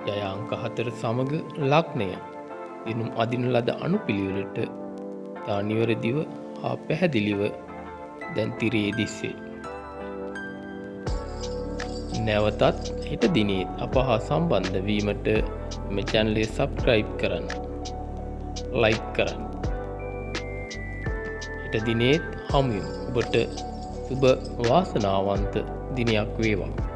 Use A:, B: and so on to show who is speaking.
A: ජය අංක 4 සමග ලග්නය දිනුම් අදින ලද අනුපිළිවෙලට තා නිවැරදිව හා පැහැදිලිව දැන් තිරයේ දිස්සේ. නැවතත් හෙට දිනේත් අප හා සම්බන්ධ වීමට මේ channel එක subscribe කරන්න, like කරන්න. හෙට දිනේත් හමු වෙමු. ඔබට සුබ වාසනාවන්ත දිනයක් වේවා.